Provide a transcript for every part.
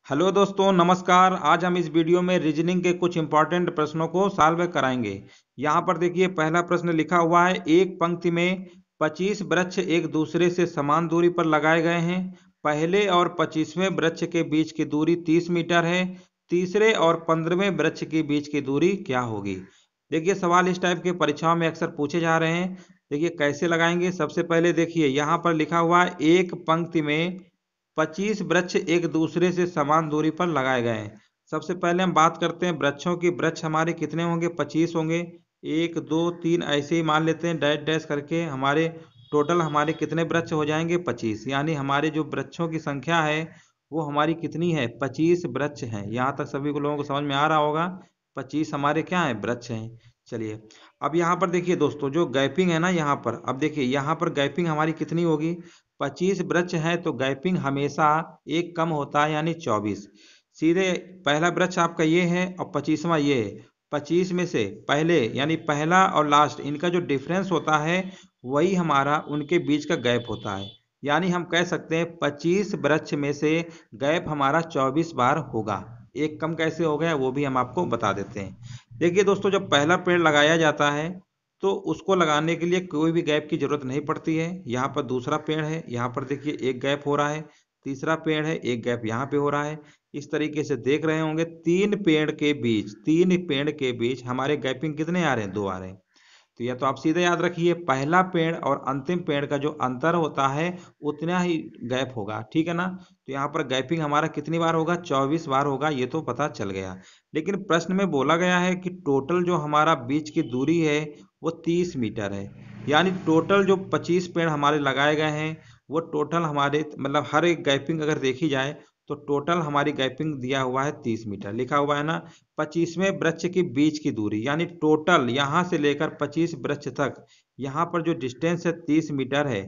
Hello दोस्तों, नमस्कार। आज हम इस वीडियो में रीजनिंग के कुछ इंपॉर्टेंट प्रश्नों को सॉल्व कराएंगे। यहाँ पर देखिए, पहला प्रश्न लिखा हुआ है, एक पंक्ति में 25 वृक्ष एक दूसरे से समान दूरी पर लगाए गए हैं। पहले और 25वें वृक्ष के बीच की दूरी 30 मीटर है। तीसरे और 15वें वृक्ष के बीच की दूरी क्या होगी? देखिए, सवाल इस टाइप के परीक्षाओं में अक्सर पूछे जा रहे हैं। देखिए कैसे लगाएंगे। सबसे पहले देखिए, यहाँ पर लिखा हुआ है, एक पंक्ति में 25 वृक्ष एक दूसरे से समान दूरी पर लगाए गए हैं। सबसे पहले हम बात करते हैं वृक्षों की। वृक्ष हमारे कितने होंगे? 25 होंगे। एक दो तीन ऐसे ही मान लेते हैं, डैश डैश करके। हमारे टोटल हमारे कितने वृक्ष हो जाएंगे? 25। यानी हमारे जो वृक्षों की संख्या है वो हमारी कितनी है? 25 वृक्ष हैं। यहाँ तक सभी को लोगों को समझ में आ रहा होगा। 25 हमारे क्या है? वृक्ष हैं। चलिए, अब यहाँ पर देखिए दोस्तों, जो गैपिंग है ना यहाँ पर, अब देखिए यहाँ पर गैपिंग हमारी कितनी होगी? 25 वृक्ष है तो गैपिंग हमेशा एक कम होता है, यानी 24। सीधे पहला वृक्ष आपका ये है और 25वां ये है। 25 में से पहले यानी पहला और लास्ट, इनका जो डिफरेंस होता है वही हमारा उनके बीच का गैप होता है। यानी हम कह सकते हैं 25 वृक्ष में से गैप हमारा 24 बार होगा। एक कम कैसे हो गया वो भी हम आपको बता देते हैं। देखिए दोस्तों, जब पहला पेड़ लगाया जाता है तो उसको लगाने के लिए कोई भी गैप की जरूरत नहीं पड़ती है। यहाँ पर दूसरा पेड़ है, यहाँ पर देखिए एक गैप हो रहा है। तीसरा पेड़ है, एक गैप यहाँ पे हो रहा है। इस तरीके से देख रहे होंगे, तीन पेड़ के बीच हमारे गैपिंग कितने आ रहे हैं? 2 आ रहे हैं। तो यह तो आप सीधे याद रखिए, पहला पेड़ और अंतिम पेड़ का जो अंतर होता है उतना ही गैप होगा, ठीक है ना। तो यहाँ पर गैपिंग हमारा कितनी बार होगा? 24 बार होगा। ये तो पता चल गया। लेकिन प्रश्न में बोला गया है कि टोटल जो हमारा बीच की दूरी है वो 30 मीटर है। यानी टोटल जो 25 पेड़ हमारे लगाए गए हैं वो टोटल हमारे, मतलब हर एक गैपिंग अगर देखी जाए तो टोटल हमारी गैपिंग दिया हुआ है 30 मीटर। लिखा हुआ है ना, 25वें वृक्ष के बीच की दूरी, यानी टोटल यहाँ से लेकर 25 वृक्ष तक यहाँ पर जो डिस्टेंस है 30 मीटर है,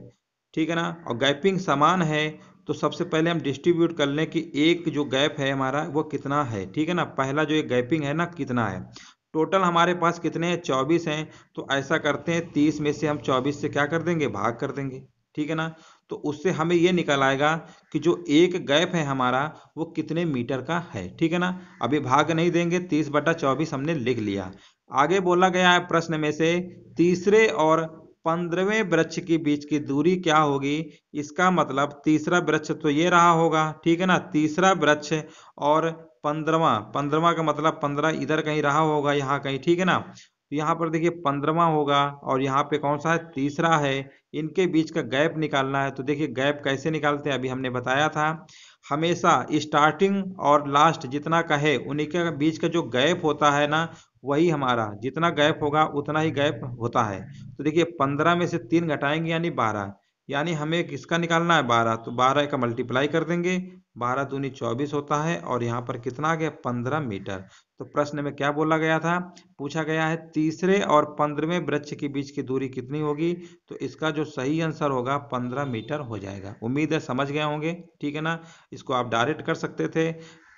ठीक है ना। और गैपिंग समान है तो सबसे पहले हम डिस्ट्रीब्यूट कर लें कि एक जो गैप है हमारा वो कितना है, ठीक है ना। पहला जो एक गैपिंग है ना, कितना है? टोटल हमारे पास कितने हैं? 24 हैं। तो ऐसा करते हैं, 30 में से हम 24 से क्या कर देंगे? भाग कर देंगे, ठीक है ना। तो उससे हमें ये निकल आएगा कि जो एक गैप है हमारा वो कितने मीटर का है, ठीक है ना। अभी भाग नहीं देंगे, 30/24 हमने लिख लिया। आगे बोला गया है प्रश्न में से, तीसरे और 15वें वृक्ष के बीच की दूरी क्या होगी? इसका मतलब तीसरा वृक्ष तो ये रहा होगा, ठीक है ना। तीसरा वृक्ष और 15वां का मतलब 15 इधर कहीं रहा होगा, यहाँ कहीं, ठीक है ना। तो यहाँ पर देखिए 15वां होगा और यहाँ पे कौन सा है? तीसरा है। इनके बीच का गैप निकालना है। तो देखिए गैप कैसे निकालते हैं, अभी हमने बताया था। हमेशा स्टार्टिंग और लास्ट जितना का है उन्हीं के बीच का जो गैप होता है ना, वही हमारा, जितना गैप होगा उतना ही गैप होता है। तो देखिए 15 में से 3 घटाएंगे यानी 12। यानी हमें किसका निकालना है? 12। तो 12 का मल्टीप्लाई कर देंगे, 12 दूनी 24 होता है और यहाँ पर कितना आ गया? 15 मीटर। तो प्रश्न में क्या बोला गया था? पूछा गया है तीसरे और 15वें वृक्ष के बीच की दूरी कितनी होगी? तो इसका जो सही आंसर होगा 15 मीटर हो जाएगा। उम्मीद है समझ गए होंगे, ठीक है ना। इसको आप डायरेक्ट कर सकते थे।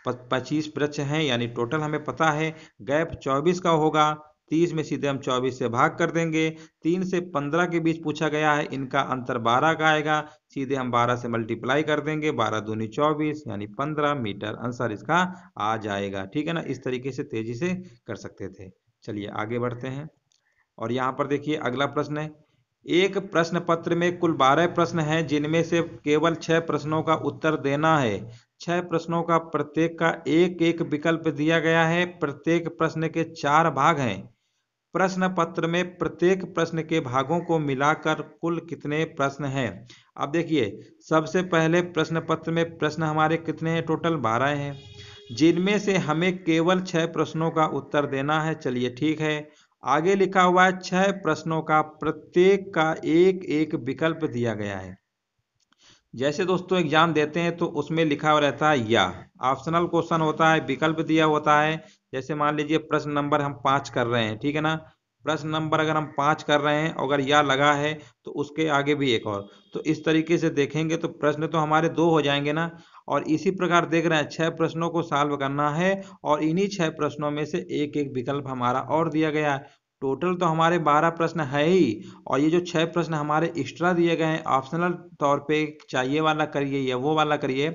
25 वृक्ष हैं यानी टोटल हमें पता है गैप 24 का होगा। 30 में सीधे हम 24 से भाग कर देंगे। 3 से 15 के बीच पूछा गया है, इनका अंतर 12 का आएगा। सीधे हम 12 से मल्टीप्लाई कर देंगे, 12 दूनी 24 यानी 15 मीटर आंसर इसका आ जाएगा, ठीक है ना। इस तरीके से तेजी से कर सकते थे। चलिए आगे बढ़ते हैं। और यहाँ पर देखिए अगला प्रश्न है, एक प्रश्न पत्र में कुल 12 प्रश्न हैं जिनमें से केवल 6 प्रश्नों का उत्तर देना है। 6 प्रश्नों का प्रत्येक का एक एक विकल्प दिया गया है। प्रत्येक प्रश्न के 4 भाग हैं। प्रश्न पत्र में प्रत्येक प्रश्न के भागों को मिलाकर कुल कितने प्रश्न हैं? अब देखिए, सबसे पहले प्रश्न पत्र में प्रश्न हमारे कितने हैं? टोटल 12 हैं, जिनमें से हमें केवल 6 प्रश्नों का उत्तर देना है। चलिए ठीक है। आगे लिखा हुआ है 6 प्रश्नों का प्रत्येक का एक एक विकल्प दिया गया है। जैसे दोस्तों एग्जाम देते हैं तो उसमें लिखा हुआ रहता है या, ऑप्शनल क्वेश्चन होता है, विकल्प दिया होता है। जैसे मान लीजिए प्रश्न नंबर हम 5 कर रहे हैं, ठीक है ना। प्रश्न नंबर अगर हम 5 कर रहे हैं, अगर या लगा है तो उसके आगे भी एक और। तो इस तरीके से देखेंगे तो प्रश्न तो हमारे 2 हो जाएंगे ना। और इसी प्रकार देख रहे हैं 6 प्रश्नों को सॉल्व करना है और इन्हीं 6 प्रश्नों में से एक एक विकल्प हमारा और दिया गया है। टोटल तो हमारे 12 प्रश्न है ही, और ये जो 6 प्रश्न हमारे एक्स्ट्रा दिए गए हैं ऑप्शनल तौर पे, चाहिए वाला करिए या वो वाला करिए,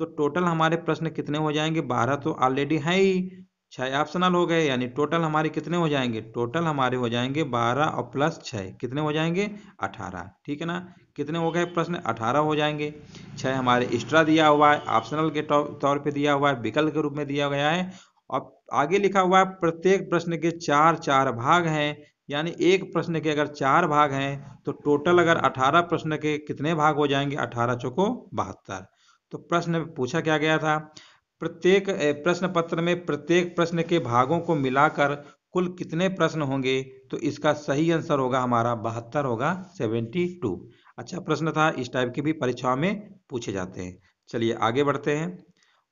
तो टोटल हमारे प्रश्न कितने हो जाएंगे, 12 तो ऑलरेडी है ही, 6 ऑप्शनल हो गए, यानी टोटल हमारे कितने हो जाएंगे, टोटल हमारे हो जाएंगे 12 और प्लस 6 कितने हो जाएंगे 18। ठीक है ना, कितने हो गए प्रश्न 18 हो जाएंगे। 6 हमारे एक्स्ट्रा दिया हुआ है, ऑप्शनल के तौर पे दिया हुआ है, विकल्प के रूप में दिया गया है। और आगे लिखा हुआ है प्रत्येक प्रश्न के 4 भाग हैं, यानी एक प्रश्न के अगर 4 भाग हैं तो टोटल अगर 18 प्रश्न के कितने भाग हो जाएंगे, 18 चौको 72। तो प्रश्न में पूछा क्या गया था, प्रत्येक प्रश्न पत्र में प्रत्येक प्रश्न के भागों को मिलाकर कुल कितने प्रश्न होंगे, तो इसका सही आंसर होगा हमारा 72 होगा, 72। अच्छा प्रश्न था, इस टाइप की भी परीक्षाओं में पूछे जाते हैं। चलिए आगे बढ़ते हैं।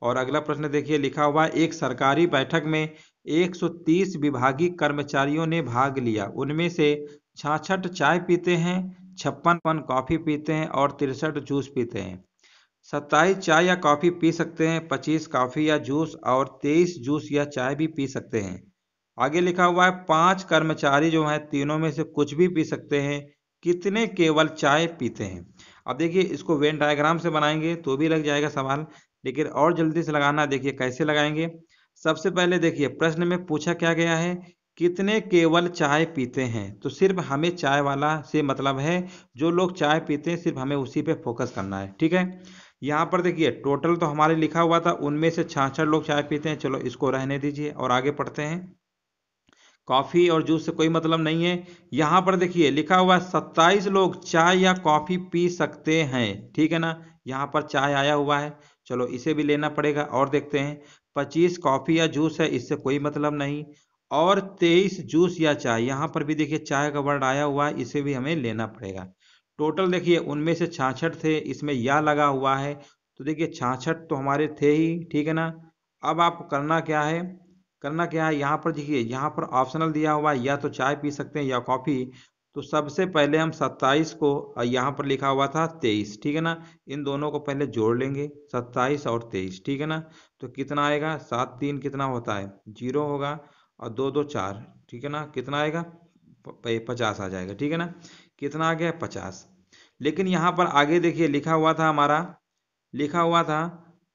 और अगला प्रश्न देखिए, लिखा हुआ एक सरकारी बैठक में 130 विभागीय कर्मचारियों ने भाग लिया, उनमें से 66 चाय पीते हैं, 56 कॉफी पीते हैं और 63 जूस पीते हैं। 27 चाय या कॉफी पी सकते हैं, 25 कॉफी या जूस और 23 जूस या चाय भी पी सकते हैं। आगे लिखा हुआ है 5 कर्मचारी जो हैं तीनों में से कुछ भी पी सकते हैं, कितने केवल चाय पीते हैं। अब देखिए इसको वेन डायग्राम से बनाएंगे तो भी लग जाएगा सवाल, लेकिन और जल्दी से लगाना, देखिए कैसे लगाएंगे। सबसे पहले देखिए प्रश्न में पूछा क्या गया है, कितने केवल चाय पीते हैं, तो सिर्फ हमें चाय वाला से मतलब है, जो लोग चाय पीते हैं सिर्फ हमें उसी पे फोकस करना है। ठीक है, यहाँ पर देखिए टोटल तो हमारे लिखा हुआ था उनमें से 66 लोग चाय पीते हैं, चलो इसको रहने दीजिए और आगे पढ़ते हैं। कॉफी और जूस से कोई मतलब नहीं है। यहाँ पर देखिए लिखा हुआ है 27 लोग चाय या कॉफी पी सकते हैं। ठीक है ना, यहाँ पर चाय आया हुआ है, चलो इसे भी लेना पड़ेगा। और देखते हैं 25 कॉफी या जूस है, इससे कोई मतलब नहीं। और 23 जूस या चाय, यहाँ पर भी देखिए चाय का वर्ड आया हुआ है, इसे भी हमें लेना पड़ेगा। टोटल देखिए उनमें से 66 थे, इसमें या लगा हुआ है, तो देखिए 66 तो हमारे थे ही। ठीक है ना, अब आप करना क्या है, करना क्या है, यहाँ पर देखिए यहाँ पर ऑप्शनल दिया हुआ है, या तो चाय पी सकते हैं या कॉफ़ी। तो सबसे पहले हम 27 को, यहाँ पर लिखा हुआ था 23, ठीक है ना, इन दोनों को पहले जोड़ लेंगे 27 और 23। ठीक है ना, तो कितना आएगा, 7 3 कितना होता है 0 होगा, और 2 2 4, ठीक है ना, कितना आएगा 50 आ जाएगा। ठीक है ना, कितना आ गया 50। लेकिन यहाँ पर आगे देखिए लिखा हुआ था हमारा, लिखा हुआ था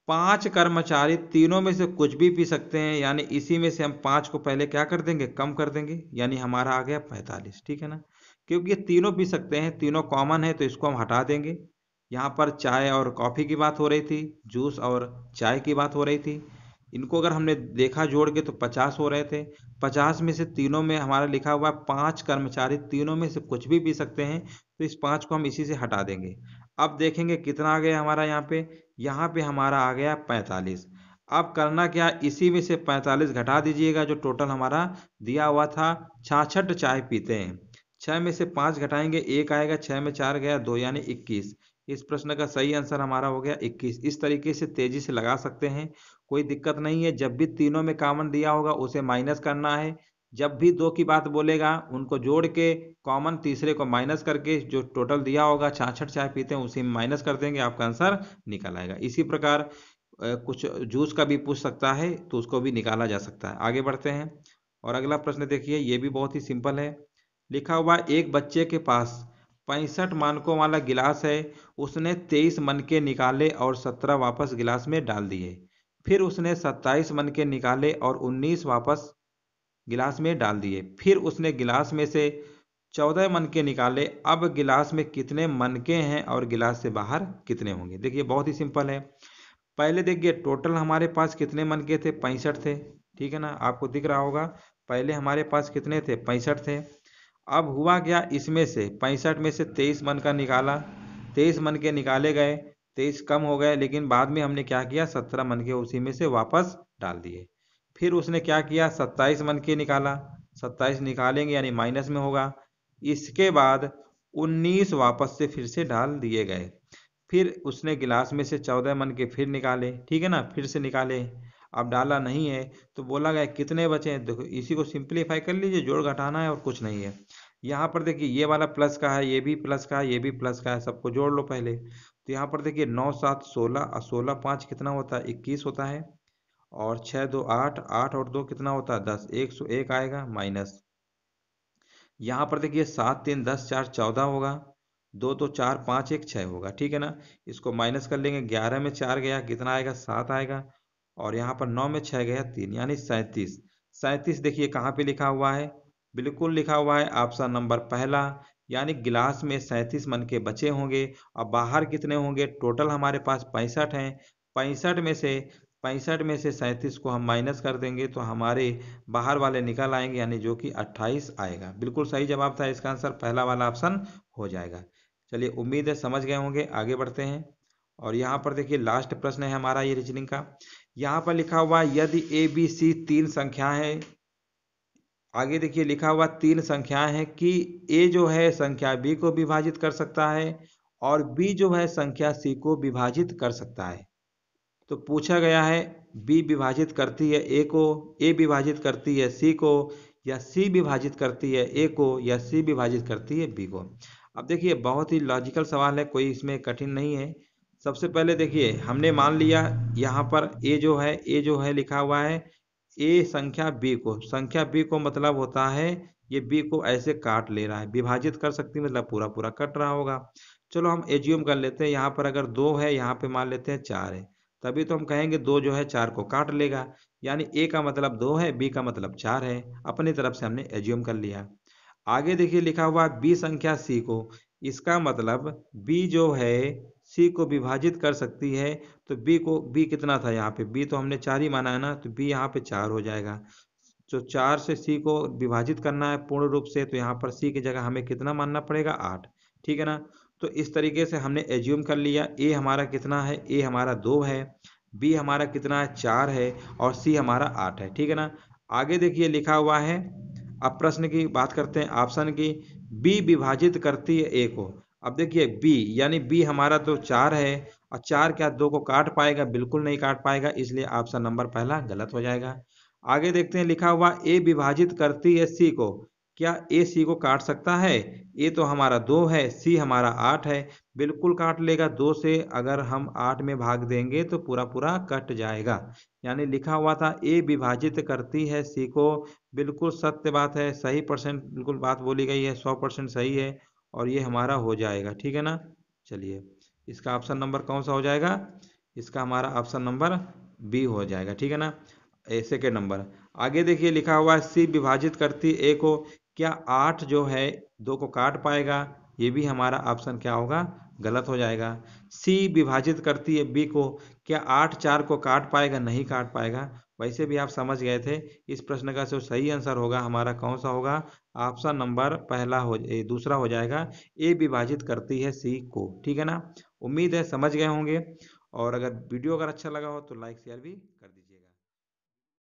5 कर्मचारी तीनों में से कुछ भी पी सकते हैं, यानी इसी में से हम 5 को पहले क्या कर देंगे, कम कर देंगे, यानी हमारा आ गया 45। ठीक है ना, क्योंकि ये तीनों पी सकते हैं, तीनों कॉमन है, तो इसको हम हटा देंगे। यहाँ पर चाय और कॉफ़ी की बात हो रही थी, जूस और चाय की बात हो रही थी, इनको अगर हमने देखा जोड़ के तो 50 हो रहे थे। 50 में से तीनों में हमारा लिखा हुआ 5 कर्मचारी तीनों में से कुछ भी पी सकते हैं, तो इस 5 को हम इसी से हटा देंगे। अब देखेंगे कितना आ गया हमारा, यहाँ पे हमारा आ गया 45। अब करना क्या, इसी में से 45 घटा दीजिएगा, जो टोटल हमारा दिया हुआ था 66 चाय पीते हैं। 6 में से 5 घटाएंगे 1 आएगा, 6 में 4 गया 2, यानी 21। इस प्रश्न का सही आंसर हमारा हो गया 21। इस तरीके से तेजी से लगा सकते हैं, कोई दिक्कत नहीं है। जब भी तीनों में कॉमन दिया होगा उसे माइनस करना है, जब भी 2 की बात बोलेगा उनको जोड़ के कॉमन तीसरे को माइनस करके जो टोटल दिया होगा 66 चाय पीते हैं उसी में माइनस कर देंगे, आपका आंसर निकल आएगा। इसी प्रकार कुछ जूस का भी पूछ सकता है तो उसको भी निकाला जा सकता है। आगे बढ़ते हैं और अगला प्रश्न देखिए, ये भी बहुत ही सिंपल है। लिखा हुआ एक बच्चे के पास 65 मानकों वाला गिलास है, उसने 23 मनके निकाले और 17 वापस गिलास में डाल दिए। फिर उसने 27 मनके निकाले और 19 वापस गिलास में डाल दिए। फिर उसने गिलास में से 14 मनके निकाले, अब गिलास में कितने मनके हैं और गिलास से बाहर कितने होंगे। देखिए बहुत ही सिंपल है। पहले देखिए टोटल हमारे पास कितने मनके थे, 65 थे। ठीक है ना, आपको दिख रहा होगा, पहले हमारे पास कितने थे, 65 थे। अब हुआ क्या, इसमें से 65 में से 23 मन का निकाला, 23 मन के निकाले गए, 23 कम हो गए, लेकिन बाद में हमने क्या किया, 17 मन के उसी में से वापस डाल दिए। फिर उसने क्या किया, 27 मन के निकाला, 27 निकालेंगे यानी माइनस में होगा। इसके बाद 19 वापस से फिर से डाल दिए गए। फिर उसने गिलास में से 14 मन के फिर निकाले, ठीक है ना, फिर से निकाले। अब डाला नहीं है तो बोला गया कितने बचे हैं। देखो इसी को सिंप्लीफाई कर लीजिए, जोड़ घटाना है और कुछ नहीं है। यहाँ पर देखिए ये वाला प्लस का है, ये भी प्लस का है, ये भी प्लस का है, सबको जोड़ लो पहले। तो यहाँ पर देखिए 9 7 16 और 16 5 कितना होता है, 21 होता है। और 6 2 8, 8 और 2 कितना होता है 10, 101 आएगा माइनस। यहाँ पर देखिए 7 3 10 4 14 होगा, 2 तो 4, 5 1 6 होगा, ठीक है ना। इसको माइनस कर लेंगे, 11 में 4 गया कितना आएगा, 7 आएगा। और यहाँ पर 9 में 6 गया 3, यानी 37। 37 देखिए कहाँ पे लिखा हुआ है, बिल्कुल लिखा हुआ है ऑप्शन नंबर पहला, यानी गिलास में 37 मन के बचे होंगे। और बाहर कितने होंगे, टोटल हमारे पास 65 हैं। 65 में से 37 को हम माइनस कर देंगे तो हमारे बाहर वाले निकल आएंगे, यानी जो कि 28 आएगा। बिल्कुल सही जवाब था, इसका आंसर पहला वाला ऑप्शन हो जाएगा। चलिए उम्मीद है समझ गए होंगे, आगे बढ़ते हैं। और यहाँ पर देखिए लास्ट प्रश्न है हमारा ये रीजनिंग का। यहाँ पर लिखा हुआ है यदि ए बी सी तीन संख्या है, आगे देखिए लिखा हुआ तीन संख्याएं हैं कि ए जो है संख्या बी को विभाजित कर सकता है और बी जो है संख्या सी को विभाजित कर सकता है। तो पूछा गया है बी विभाजित करती है ए को, ए विभाजित करती है सी को, या सी विभाजित करती है ए को, या सी विभाजित करती है बी को। अब देखिए बहुत ही लॉजिकल सवाल है, कोई इसमें कठिन नहीं है। सबसे पहले देखिए हमने मान लिया यहाँ पर ए जो है लिखा हुआ है ए संख्या बी को मतलब होता है ये बी को ऐसे काट ले रहा है, विभाजित कर सकती मतलब पूरा पूरा कट रहा होगा। चलो हम एज्यूम कर लेते हैं, यहाँ पर अगर 2 है, यहाँ पे मान लेते हैं 4 है, तभी तो हम कहेंगे 2 जो है 4 को काट लेगा। यानी ए का मतलब 2 है, बी का मतलब 4 है, अपनी तरफ से हमने एज्यूम कर लिया। आगे देखिए लिखा हुआ है बी संख्या सी को, इसका मतलब बी जो है सी को विभाजित कर सकती है। तो बी कितना था, यहाँ पे बी तो हमने 4 ही माना है ना, तो बी यहाँ पे 4 हो जाएगा। जो 4 से सी को विभाजित करना है पूर्ण रूप से, तो यहाँ पर सी की जगह हमें कितना मानना पड़ेगा, 8, ठीक है ना। तो इस तरीके से हमने एज्यूम कर लिया ए हमारा कितना है, ए हमारा 2 है, बी हमारा कितना है 4 है, और सी हमारा 8 है, ठीक है ना। आगे देखिए लिखा हुआ है, अब प्रश्न की बात करते हैं ऑप्शन की, बी विभाजित करती है ए को। अब देखिए बी यानी बी हमारा तो 4 है, और 4 क्या 2 को काट पाएगा, बिल्कुल नहीं काट पाएगा, इसलिए ऑप्शन नंबर पहला गलत हो जाएगा। आगे देखते हैं लिखा हुआ ए विभाजित करती है सी को, क्या ए सी को काट सकता है, ए तो हमारा 2 है, सी हमारा 8 है, बिल्कुल काट लेगा। 2 से अगर हम 8 में भाग देंगे तो पूरा पूरा कट जाएगा। यानी लिखा हुआ था ए विभाजित करती है सी को, बिल्कुल सत्य बात है, सही परसेंट बिल्कुल बात बोली गई है, 100% सही है, और ये हमारा हो जाएगा, ठीक है ना। चलिए इसका ऑप्शन नंबर कौन सा हो जाएगा, इसका हमारा ऑप्शन नंबर बी हो जाएगा, ठीक है ना, सेकेंड नंबर। आगे देखिए लिखा हुआ है सी विभाजित करती ए को, क्या 8 जो है 2 को काट पाएगा, ये भी हमारा ऑप्शन क्या होगा, गलत हो जाएगा। सी विभाजित करती है बी को, क्या 8 4 को काट पाएगा, नहीं काट पाएगा। वैसे भी आप समझ गए थे, इस प्रश्न का जो सही आंसर होगा हमारा कौन सा होगा, ऑप्शन नंबर दूसरा हो जाएगा, ए विभाजित करती है सी को, ठीक है ना। उम्मीद है समझ गए होंगे, और अगर वीडियो अगर अच्छा लगा हो तो लाइक शेयर भी कर दीजिएगा।